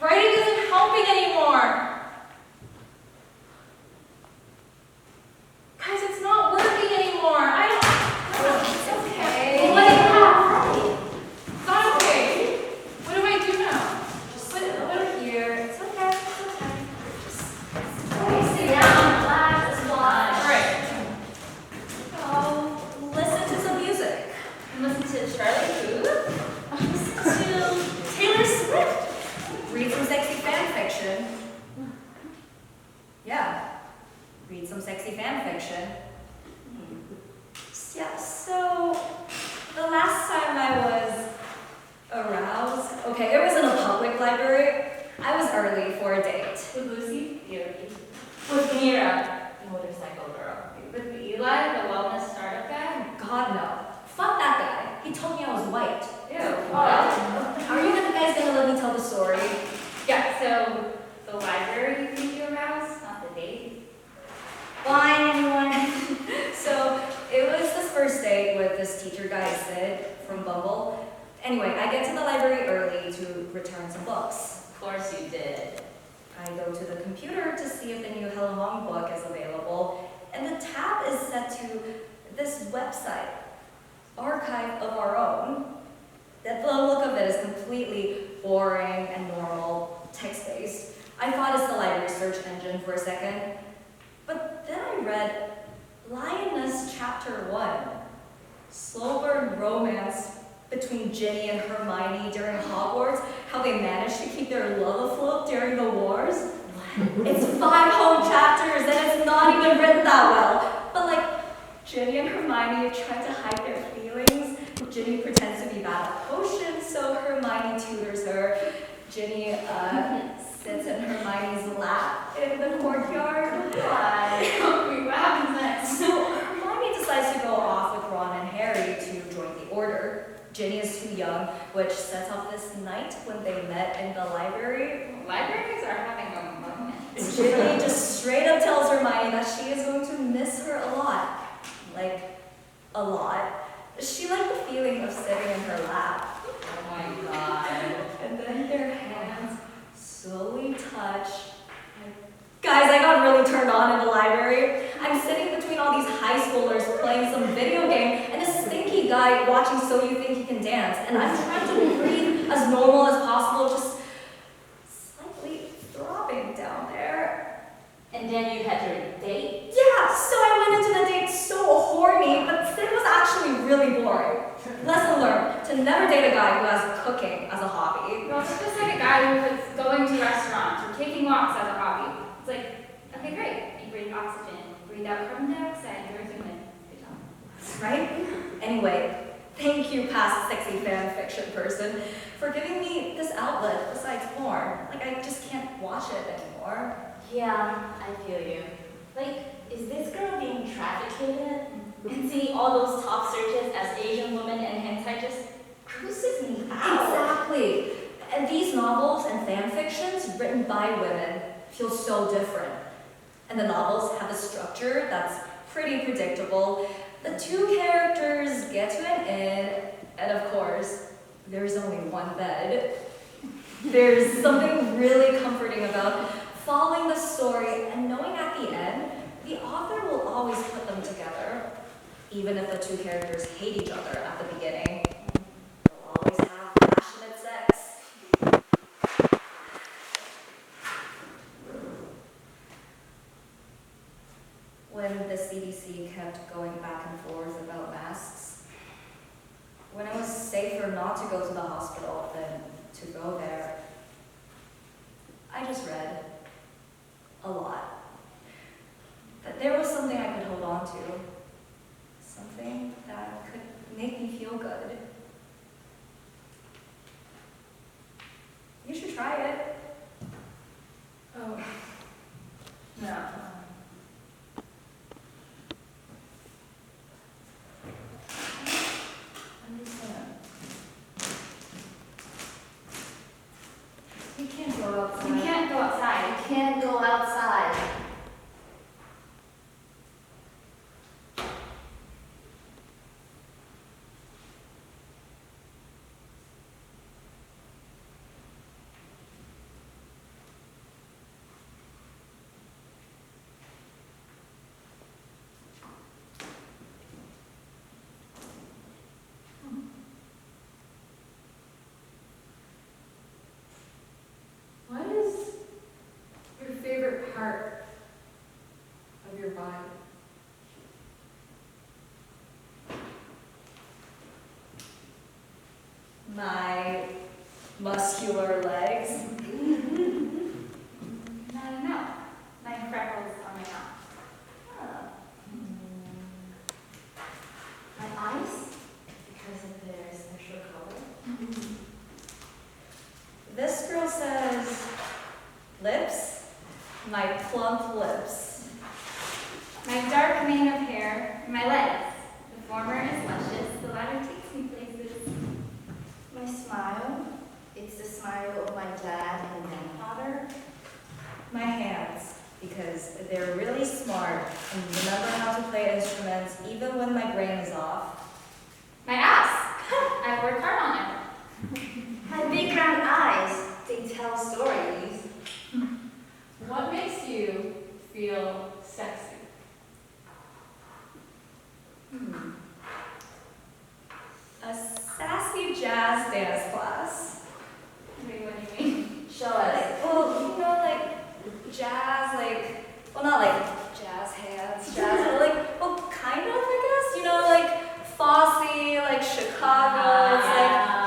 Writing isn't helping anymore. Guys, it's not working anymore. It's okay. Let it happen. It's not okay. What do I do now? Just put it here. It's okay. It's okay. Just sit down, relax, and watch. All right. Listen to some music. Listen to Charlie Puth? Listen to Taylor Swift. Read some sexy fan fiction. Yeah. Read some sexy fan fiction. Yeah, so the last time I was aroused, okay, it was in a public library. I was early for a date. With Lucy? With Mira, the motorcycle girl. With Eli, the wellness startup guy? God, no. Fuck that guy. He told me I was white. Ew. Are you guys gonna let me tell the story? Yeah, so the library you think you aroused, not the date? Fine, anyone. So it was this first date with this teacher guy, Sid, from Bumble. Anyway, I get to the library early to return some books. Of course you did. I go to the computer to see if the new Helen Hong book is available, and the tab is set to this website, Archive of Our Own. The look of it is completely boring and normal, text-based. I thought it's the library search engine for a second, but then I read Lioness Chapter 1, Slow burn romance between Ginny and Hermione during Hogwarts, how they managed to keep their love afloat during the wars. It's 5 whole chapters and it's not even written that well. But like, Ginny and Hermione try to hide their feelings. Ginny pretends to be bad at potions, so Hermione tutors her. Ginny sits in Hermione's lap in the courtyard. What happens next? So Hermione decides to go off with Ron and Harry to join the Order. Ginny is too young, which sets off this night when they met in the library. Libraries are having a moment. Ginny just straight up tells Hermione that she is going to miss her a lot. Like, a lot. She liked the feeling of sitting in her lap. Oh my god. And then their hands slowly touch. Guys, I got really turned on in the library. I'm sitting between all these high schoolers playing some video game and this stinky guy watching So You Think You Can Dance. And I'm trying to breathe as normal as possible, just slightly throbbing down there. And then you had your date? Yeah, so I went into the date so horny, but it was actually really boring. Lesson learned, to never date a guy who has cooking as a hobby. Well, it's just like a guy who is going to restaurants or taking walks as a hobby. It's like, okay, great. You breathe oxygen, breathe out carbon dioxide, you're human. Good job. Right? Anyway, thank you, past sexy fan fiction person, for giving me this outlet besides porn. Like, I just can't watch it anymore. Yeah, I feel you. Like, is this girl being trafficked? And seeing all those top searches as Asian woman and hentai just grosses me out. Exactly. And these novels and fan fictions written by women feel so different. And the novels have a structure that's pretty predictable. The two characters get to an inn, and of course, there's only one bed. There's something really comforting about following the story and knowing at the end, the author will always put them together. Even if the two characters hate each other at the beginning, they'll always have passionate sex. When the CDC kept going back and forth about masks, when it was safer not to go to the hospital than to go there, I just read a lot. That there was something I could hold on to. Something that could make me feel good. You should try it. Oh, outside. You can't go outside. What is your favorite part of your body? My muscular legs. I don't know. My freckles on my mouth. My eyes, because of their special color. This girl says lips, my plump lips. My dark mane of hair, and my legs. The former is luscious, the latter takes me places. My smile, it's the smile of my dad and grandfather. My hands, because they're really smart and remember how to play instruments even when my brain is off. My ass. I work hard on it. My big round eyes, they tell stories. What makes you feel sexy? A sassy jazz dance class. Wait, what do you mean? Show us. Like jazz, well, not like jazz hands, jazz, but kind of, I guess, like Fosse, like Chicago, it's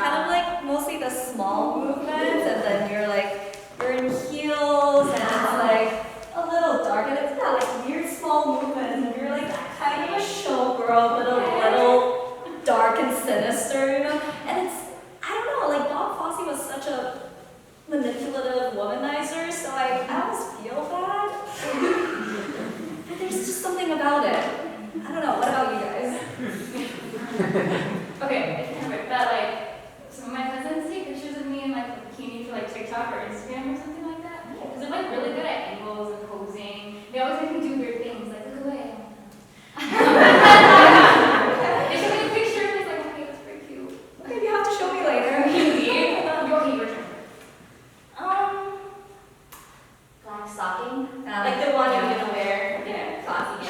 kind of like mostly the small movements, and then you're in heels, and it's like a little dark, and it's got like weird small movements, and you're like kind of a showgirl, but a little dark and sinister, and it's, I don't know, like Bob Fosse was such a manipulative womanizer, so I almost feel bad. But there's just something about it. I don't know, what about you guys? Okay, it's kind of weird, but some of my cousins take pictures of me in a bikini for TikTok or Instagram or something like that. Because they're really good at angles and posing. They always make me do weird things, look away. They show me a picture and it's okay, that's pretty cute. Maybe you have to show me later. Your turn. Black stocking, Um, like the one yeah. you're gonna wear. Yeah. Classy.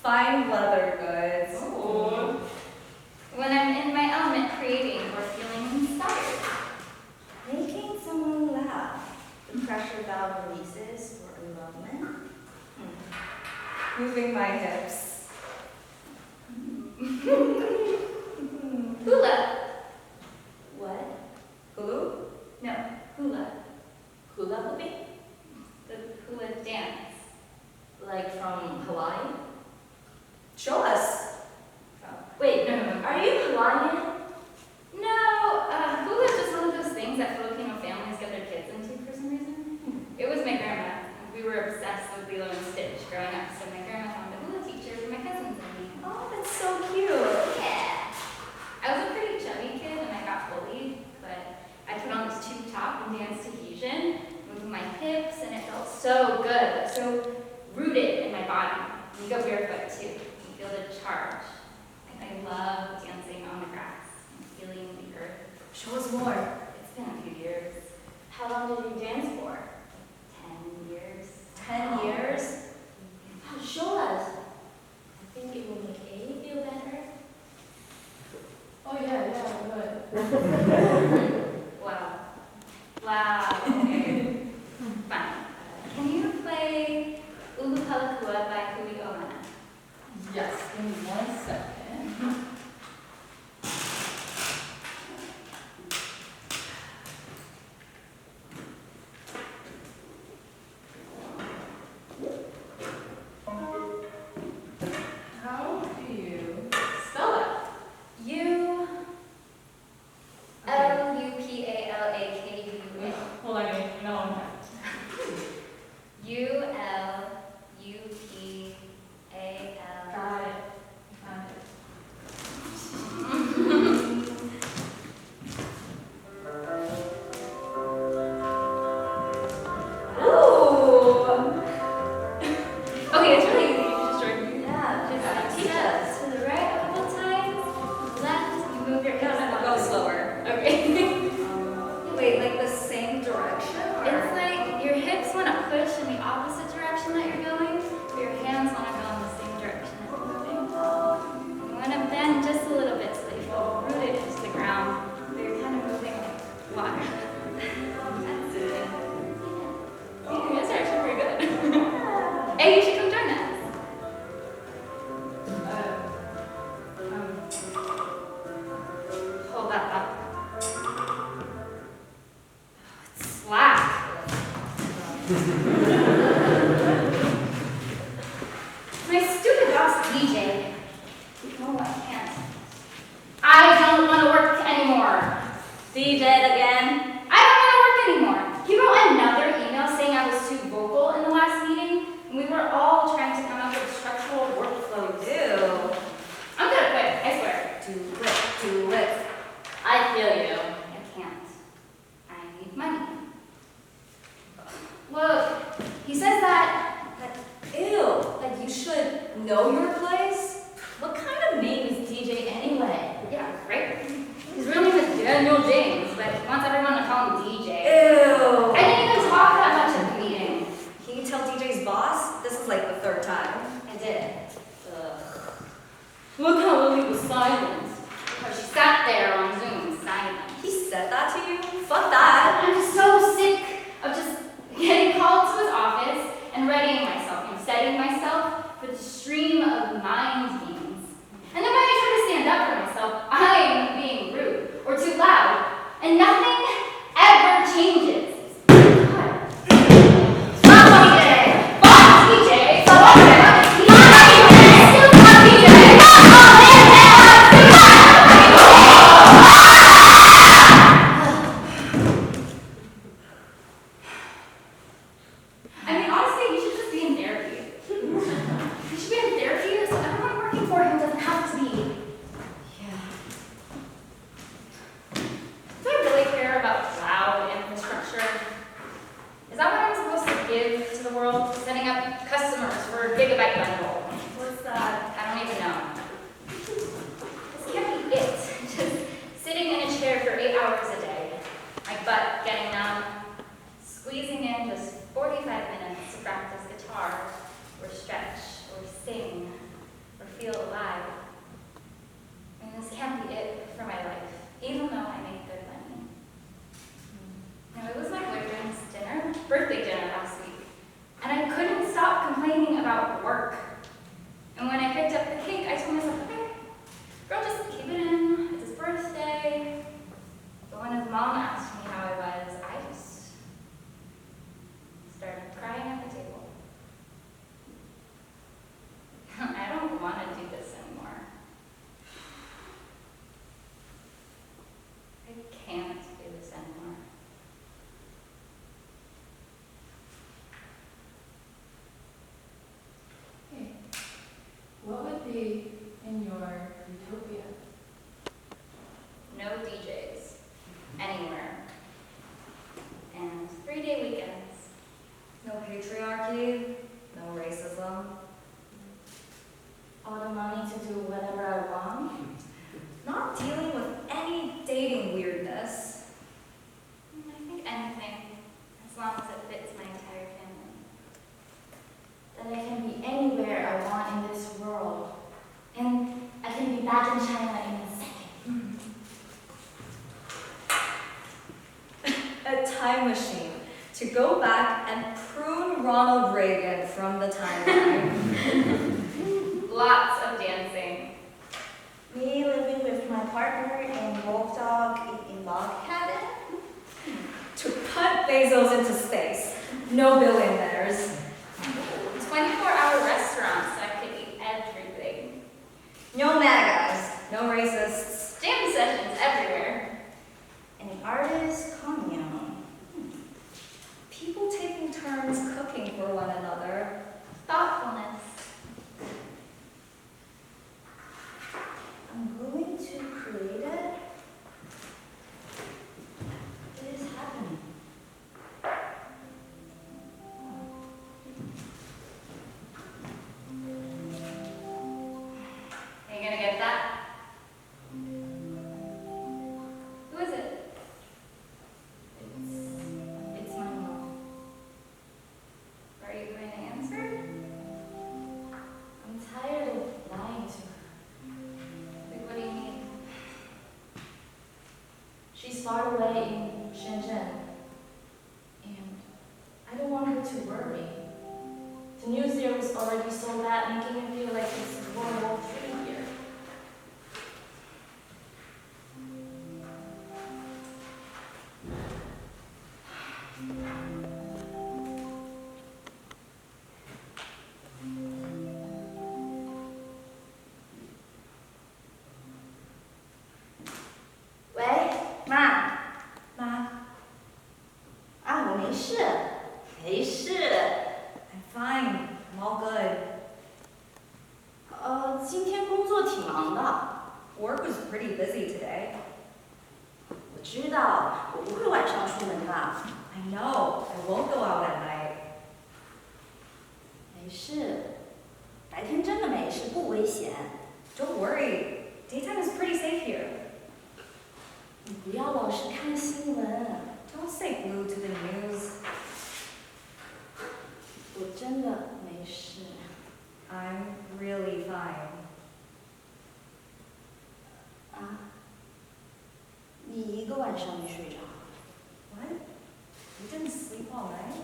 Fine leather goods. Ooh. When I'm in my element creating or feeling inspired. Making someone laugh. The pressure valve releases for a moment. Moving my hips. Hula. What? Hulu? No, hula. Hula hooping? The hula dance. Like from Hawaii? Show us. Wait, No. are you Hawaiian? No, hula is just one of those things that Filipino families get their kids into for some reason. It was my grandma. We were obsessed with Lilo and Stitch growing up, so my grandma found a hula teacher for my cousins and me. Oh, that's so cute. Yeah. I was a pretty chubby kid and I got bullied, but I put on this tube top and danced to Fusion, moving my hips, and it felt so good, so rooted in my body. And you go barefoot too. You feel the charge. I love dancing on the grass and feeling the earth. Show us more. It's been a few years. How long did you dance for? 10 years. 10 years? Oh, show us. I think it will make A feel better. Oh yeah, good. Wow. Okay. Fine. Can you play Ulu Palakua by Hui Oana? Yes, give me 1 second. How do you spell that? U L U P A L A K U A. My stupid boss, DJ. No, I can't. I don't want to work anymore. DJ again? I don't want to work anymore. He wrote another email saying I was too vocal in the last meeting, and we were all trying to come up with a structural workflow. Ew. I'm gonna quit, I swear. Do it. I feel you. I can't. I need money. Look, he says that. Ew. Like you should know your place? What kind of name is DJ anyway? Yeah, right? His real name is Daniel James, but he wants everyone to call him DJ. Ew. I didn't even talk that much at the meeting. Can you tell DJ's boss? This is like the third time. I did. Ugh. Look how Lily was silent. How she sat there on Zoom, silent. He said that to you? Fuck that. I'm so sick of just getting called to his office and readying myself, setting myself for the stream of mind games. And then when I try to stand up for myself, I'm being rude or too loud, and nothing ever changes. God. Stop DJ! Fuck DJ! Stop DJ! Stop DJ! I mean, honestly, he should just be in therapy. He should be in therapy so everyone working for him doesn't have to be. Yeah. Do I really care about cloud infrastructure? Is that what I'm supposed to give to the world? Setting up customers for a gigabyte bundle? What's that? I don't even know. This can't be it. Just sitting in a chair for 8 hours a day. My butt getting numb. Squeezing in just 45 minutes to practice guitar, or stretch, or sing, or feel alive. I mean, this can't be it for my life, even though I make good money. Now, it was my boyfriend's birthday dinner last week, and I couldn't stop complaining about work. And when I picked up the cake, I told myself, okay, girl, just keep it in, it's his birthday. But when his mom asked me how I was, I just started crying at the table. I don't want to do this anymore. I can't do this anymore. Hey, what would be in your utopia? No DJs, anywhere. And 3-day weekends. No patriarchy, no racism. All the money to do whatever I want? Not dealing with any dating weirdness. I think anything, as long as it fits my entire family. That I can be anywhere I want in this world. And I can be back in China in a second. A time machine to go back and prune Ronald Reagan from the timeline. Lots of dancing. Me living with my partner in Wolf Dog in log cabin. To punt Bezos into space. No billionaires. 24-hour restaurants so I could eat everything. No MAGAs. No racists. Jam sessions everywhere. An artist commune. People taking turns cooking for one another. Thoughtfulness. I'm going to create it. It is happening. Are you gonna get that? Who is it? It's my mom. Are you going to answer? I'm tired of lying to her. Like, what do you mean? She's far away in Shenzhen, and I don't want her to worry. The news there was already so bad, making me feel like it's World War III here. 事，没事。I'm fine. I'm all good. 今天工作挺忙的。Work was pretty busy today. 我知道，我不会晚上出门的。I know. I won't go out at night. 没事，白天真的没事，不危险。Don't worry. Daytime is pretty safe here. 你不要老是看新闻。Don't stay glued to the news. 我真的没事。I'm really fine. 你一个晚上没睡着。What? You didn't sleep all night?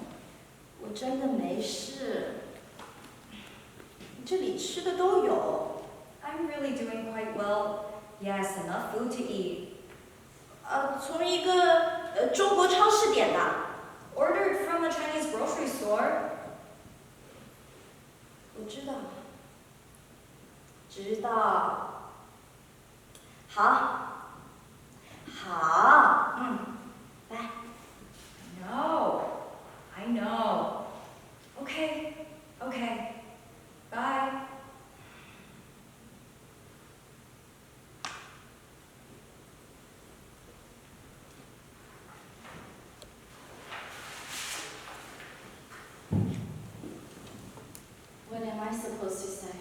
我真的没事。这里吃的都有。I'm really doing quite well. Yes, enough food to eat. 从一个中国超市点的。Ordered from a Chinese grocery store. 我知道。知道。好。好。来。No. I know. Okay. Okay. Bye. What am I supposed to say?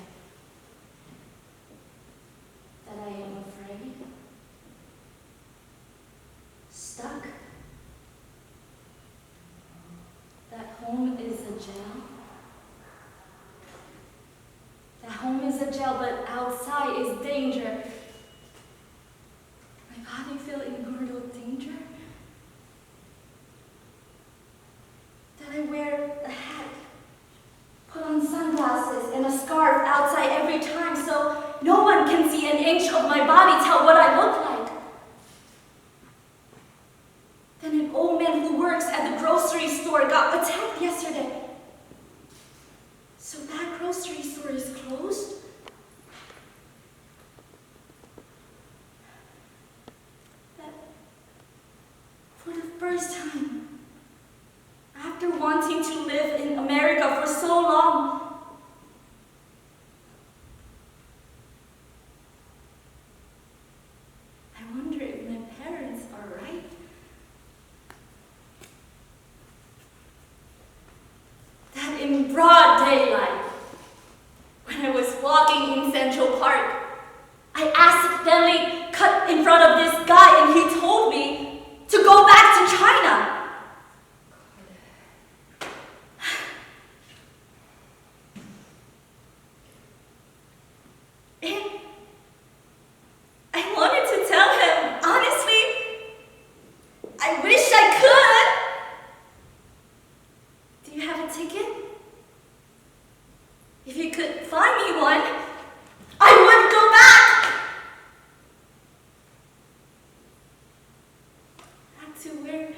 That I am afraid? Stuck? That home is a jail? That home is a jail, but outside is danger. My body feel in mortal danger? That I wear a hat, put on sunglasses and a scarf outside every time so no one can see an inch of my body, tell what I look like. Then an old man who works at the grocery store got attacked yesterday. So that grocery store is closed? That for the first time, after wanting to live in America for so long, I wonder if my parents are right. That in broad daylight, when I was walking in Central Park, I accidentally cut in front of this guy and he told me to go back to China. And I wanted to tell him, honestly, I wish I could. Do you have a ticket? If you could find me one, I would go back! Back to where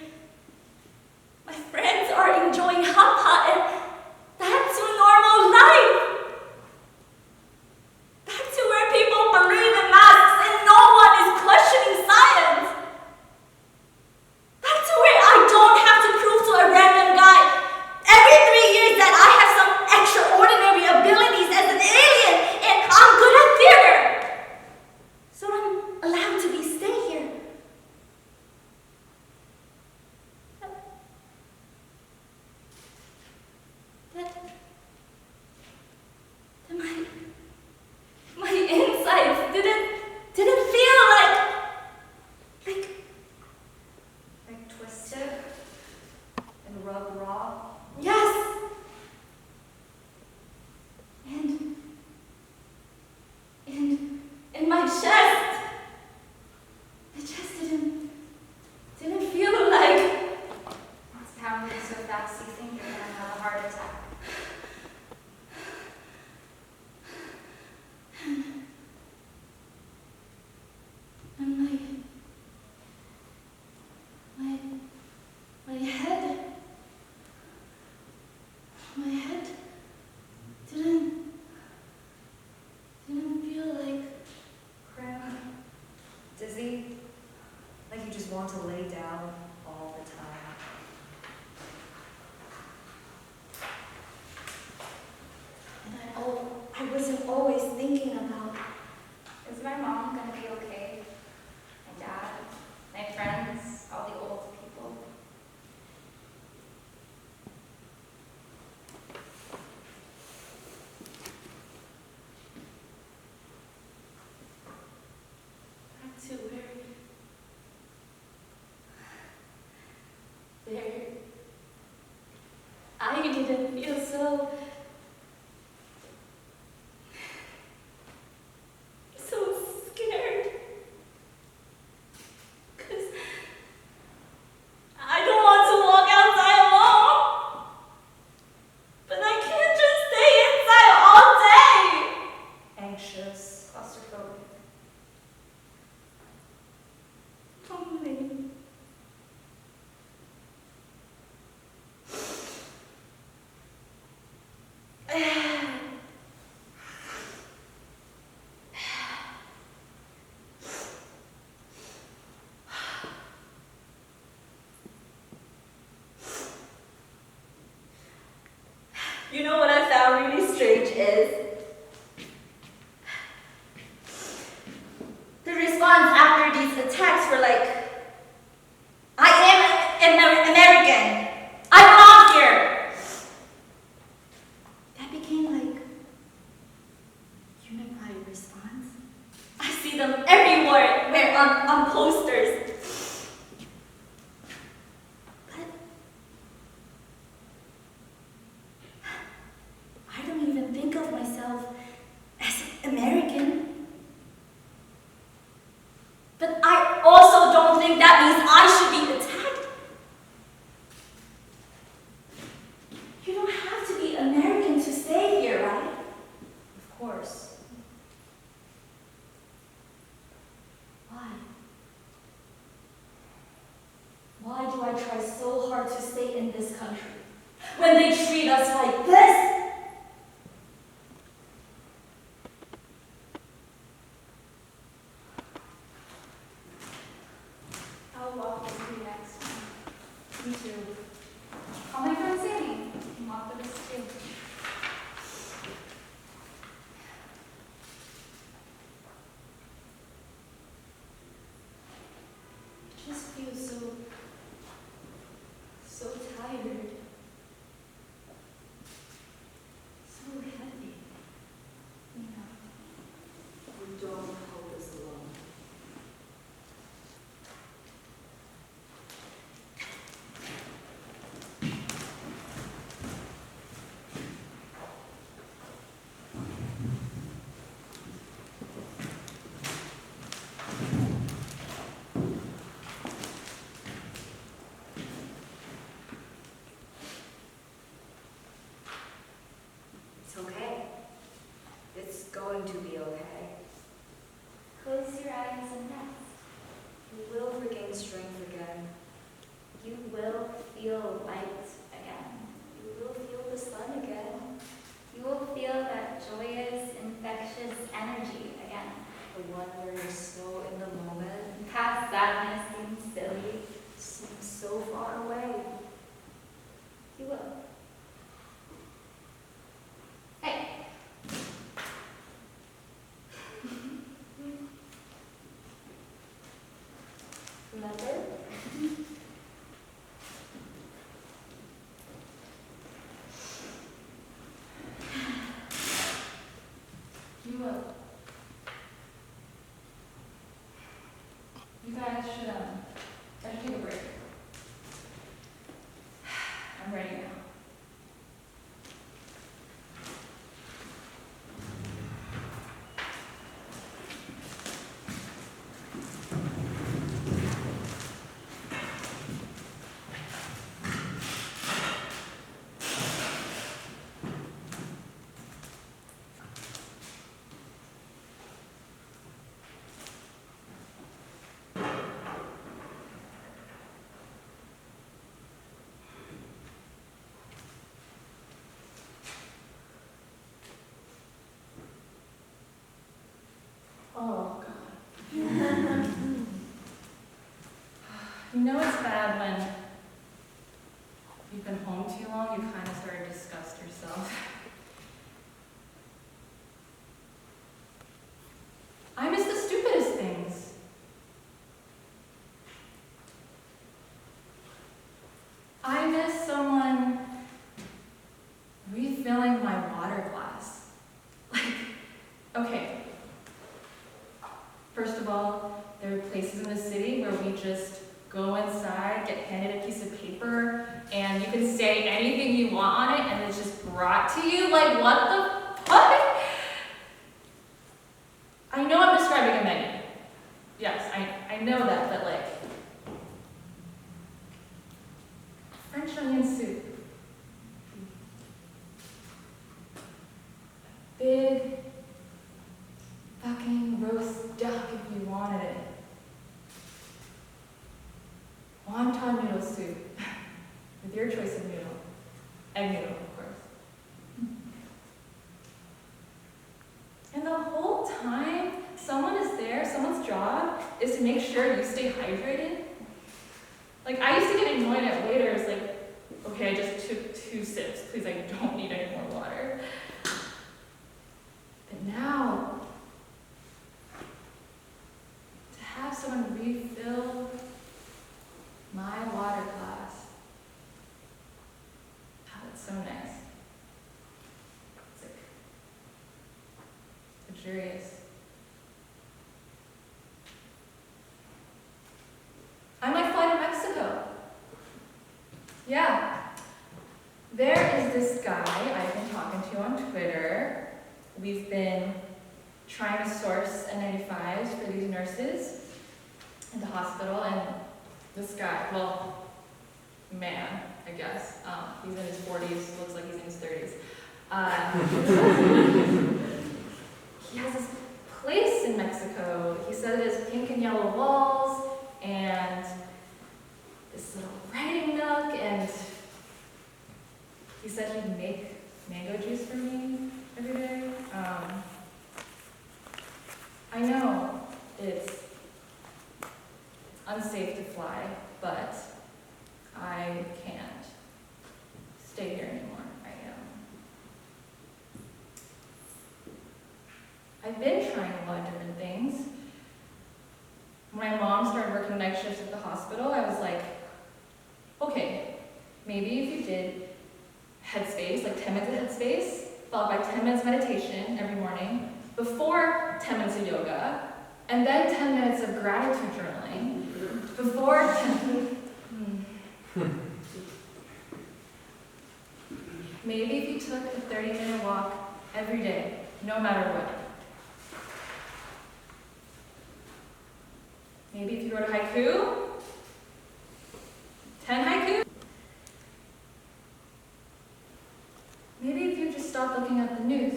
always thinking about. Is my mom gonna be okay? My dad, my friends, all the old people. Not too worried. There. I didn't feel so scared. 'Cause I don't want to walk outside alone. But I can't just stay inside all day. Anxious, claustrophobic. Lonely. You know what I found really strange is the response after these attacks were like, I am an American. I belong here. That became like unified response. I see them everywhere on posters. But I don't even think of myself as American. But I also don't think that means I should be attacked. You don't have to be American to stay here, right? Of course. Why? Why do I try so hard to stay in this country when they treat us like this? I'll walk with you next time. Me too. Call my friend Sammy and walk with us too. I just feel so tired. So heavy. You don't hold us alone. It's okay. It's going to be okay. Close your eyes and rest. You will regain strength again. You will feel light again. You will feel the sun again. You will feel that joyous, infectious energy again. The one where you're so in the moment, Past sadness seems silly. seems so far away. You will. Hey. Remember? You will. You guys should, I should take a break. I'm ready now. Oh, God. You know it's bad when you've been home too long, you kind of start to disgust yourself. the city where we just go inside, get handed a piece of paper, and you can say anything you want on it, and it's just brought to you? Like, what the fuck? I know I'm describing a menu. Yes, I know that, but like, French onion soup. Big fucking roast duck if you wanted it. Wonton noodle soup with your choice of noodle. Egg noodle, of course. And the whole time, someone is there, someone's job is to make sure you stay hydrated. Like, I used to get annoyed at waiters, like, okay, I just took 2 sips, please, I don't need any more water. But now, to have someone refill my water glass, oh, that's so nice. It's like luxurious. I might fly to Mexico. Yeah. There is this guy I've been talking to on Twitter. We've been trying to source N95s for these nurses in the hospital, and this guy, well, man, I guess, he's in his 40s, looks like he's in his 30s. He has this place in Mexico. He said it has pink and yellow walls, and this little writing nook, and he said he'd make mango juice for me every day. I know it's unsafe to fly, but I can't stay here anymore. I've been trying a lot of different things. When my mom started working night shifts at the hospital, I was like, okay, maybe if you did headspace, like 10 minutes of headspace, followed by 10 minutes meditation every morning, before 10 minutes of yoga, and then 10 minutes of gratitude journaling, before 10 Maybe if you took a 30-minute walk every day, no matter what. Maybe if you wrote a haiku, 10 haiku. Maybe if you just stopped looking at the news.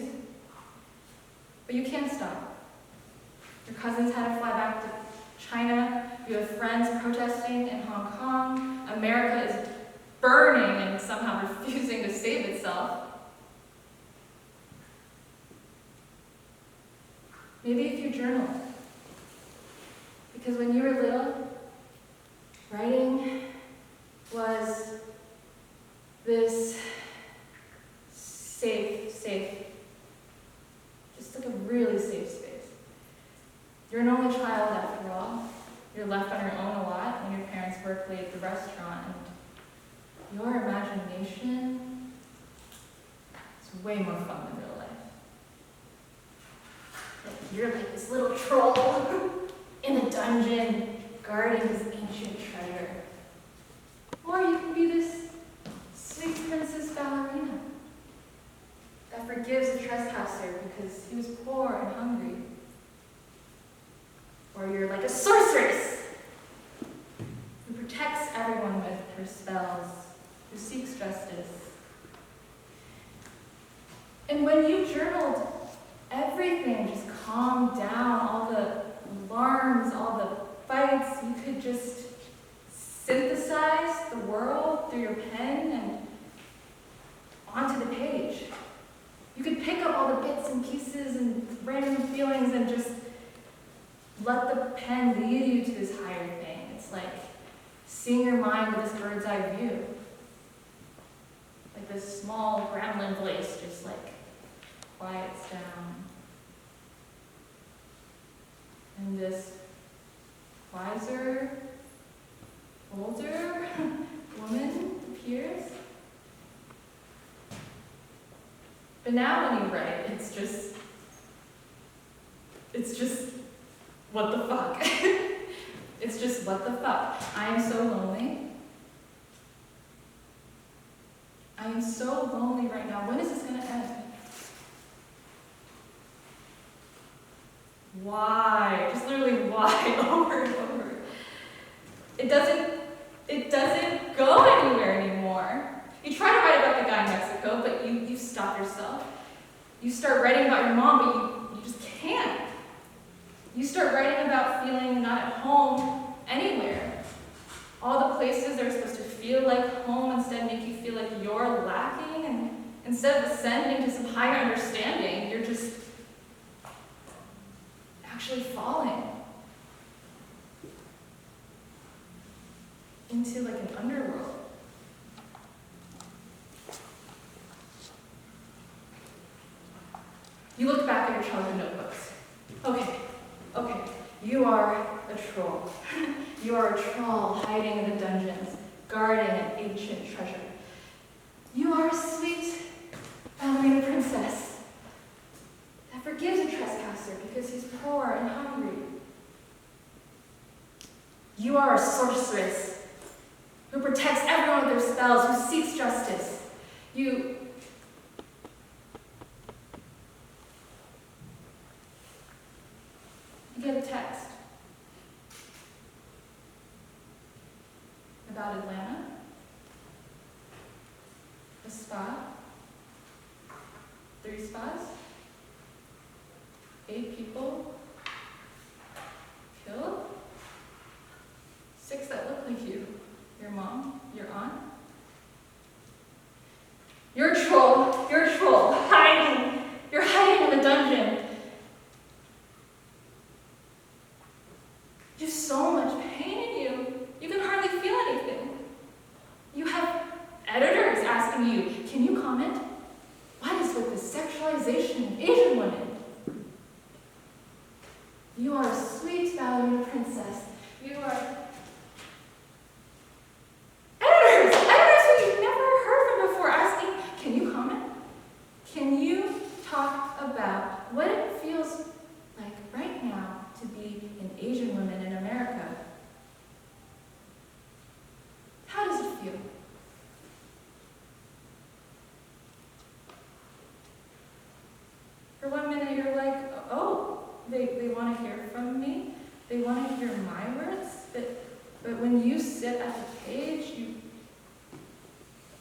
But you can't stop. Your cousins had to fly back to China. You have friends protesting in Hong Kong. America is burning and somehow refusing to save itself. Maybe if you journal. Because when you were little, writing was this safe, just like a really safe space. You're an only child after all. You're left on your own a lot when your parents work late at the restaurant, and your imagination is way more fun than real life. Like you're like this little troll in a dungeon guarding this ancient treasure. Or you can be this sweet princess ballerina that forgives a trespasser because he was poor and hungry. Or you're like a sorceress who protects everyone with her spells, who seeks justice. And when you journaled, everything just calmed down, all the alarms, all the fights. You could just synthesize the world through your pen and onto the page. You could pick up all the bits and pieces and random feelings and just let the pen lead you to this higher thing. It's like seeing your mind with this bird's eye view. Like this small gremlin voice just like quiets down. And this wiser, older woman appears. But now when you write, it's just, what the fuck? It's just, what the fuck? I am so lonely. I am so lonely right now. When is this gonna end? Why? Just literally why over and over. It doesn't go anywhere anymore. You try to write about the guy in Mexico, but you stop yourself. You start writing about your mom, but you just can't. You start writing about feeling not at home anywhere. All the places that are supposed to feel like home instead make you feel like you're lacking, and instead of ascending to some higher understanding, you're just actually falling into like an underworld. You look back at your childhood notebooks. Okay, you are a troll. You are a troll hiding in the dungeons, guarding an ancient treasure. You are a sweet ballerina princess that forgives a trespasser because he's poor and hungry. You are a sorceress who protects everyone with their spells, who seeks justice. You get a text about Atlanta, a spa, 3 spas, 8 people killed, 6 that look like you, your mom, your aunt. You're a troll, hiding. You're hiding in the dungeon. You have so much pain in you, you can hardly feel anything. You have editors asking you, can you comment? What is with the sexualization of Asian women? You are a sweet ballerina princess. You are editors who you've never heard from before asking, can you comment? Can you talk about what it feels like right now to be an Asian woman in America? How does it feel? For 1 minute you're like, oh, they want to hear from me. They want to hear my words. But when you sit at the page, you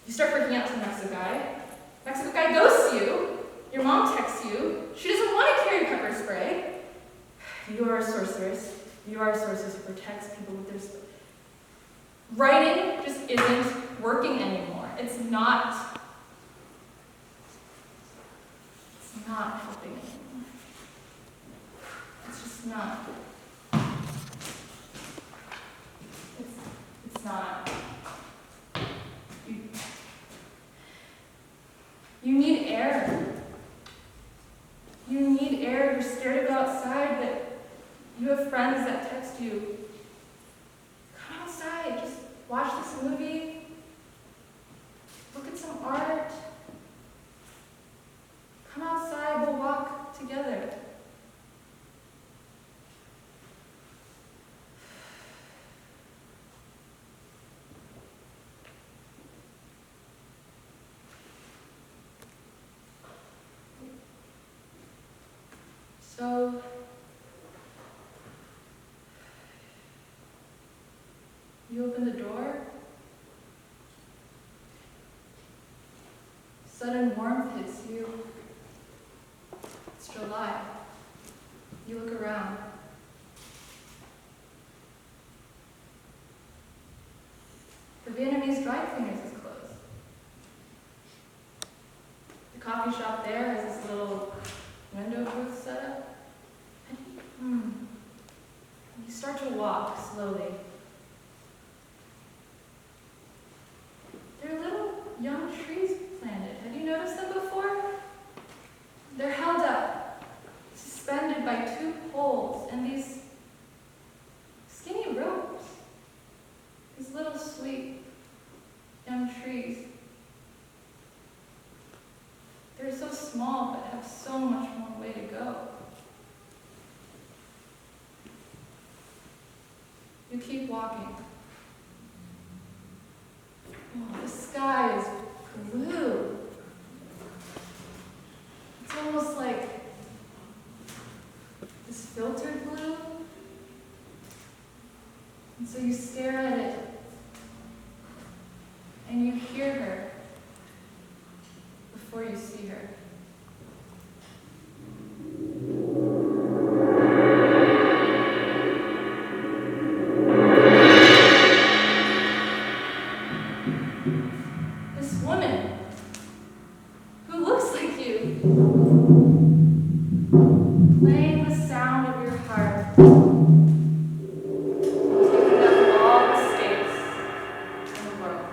start freaking out to the Mexico guy. Mexico guy ghosts you. Your mom texts you. She doesn't want to carry pepper spray. You are a sorceress. You are a sorceress who protects people with their spell. Writing just isn't working anymore. It's not helping anymore. It's just not. It's not. You need air. You need air. You're scared to go outside, but you have friends that text you, come outside, just watch this movie, look at some art, come outside, we'll walk together. So, you open the door. Sudden warmth hits you. It's July. You look around. The Vietnamese dry cleaners is closed. The coffee shop there has this little window booth set up. You start to walk slowly. There are little young trees planted. Have you noticed them before? They're held up, suspended by 2 poles and these skinny ropes. These little sweet young trees. They're so small but have so much more way to go. You You keep walking. Oh, the sky is blue. It's almost like this filtered blue. And so you stare at it, and you hear her before you see her. This woman who looks like you, playing the sound of your heart, taking up all the space in the world.